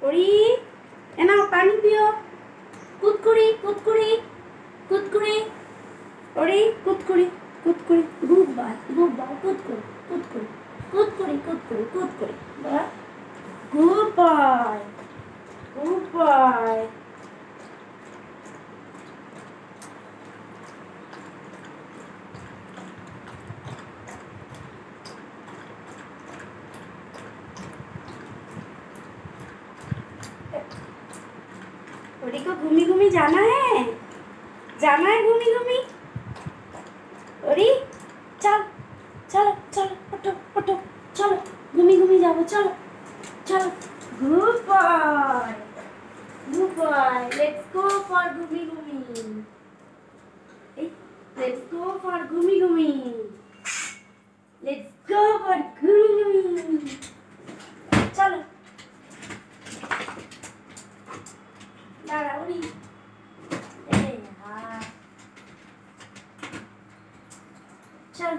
ওরি এনা পানি পিও কুতকুড়ি কুতকুড়ি কুতকুড়ি ওরি কুতকুড়ি কুতকুড়ি গুড বয় কুতকুড়ি কুতকুড়ি কুতকুড়ি কুতকুড়ি কুতকুড়ি গুড বয় গুড বয় ओरी को घूमी घूमी जाना है घूमी घूमी ओरी चल चलो चलो उठो उठो चलो घूमी घूमी जाओ चलो चलो good boy let's go for घूमी घूमी लेट्स गो फॉर घूमी घूमी लेट्स गो फॉर घूमी घूमी चलो दादा ओरी चल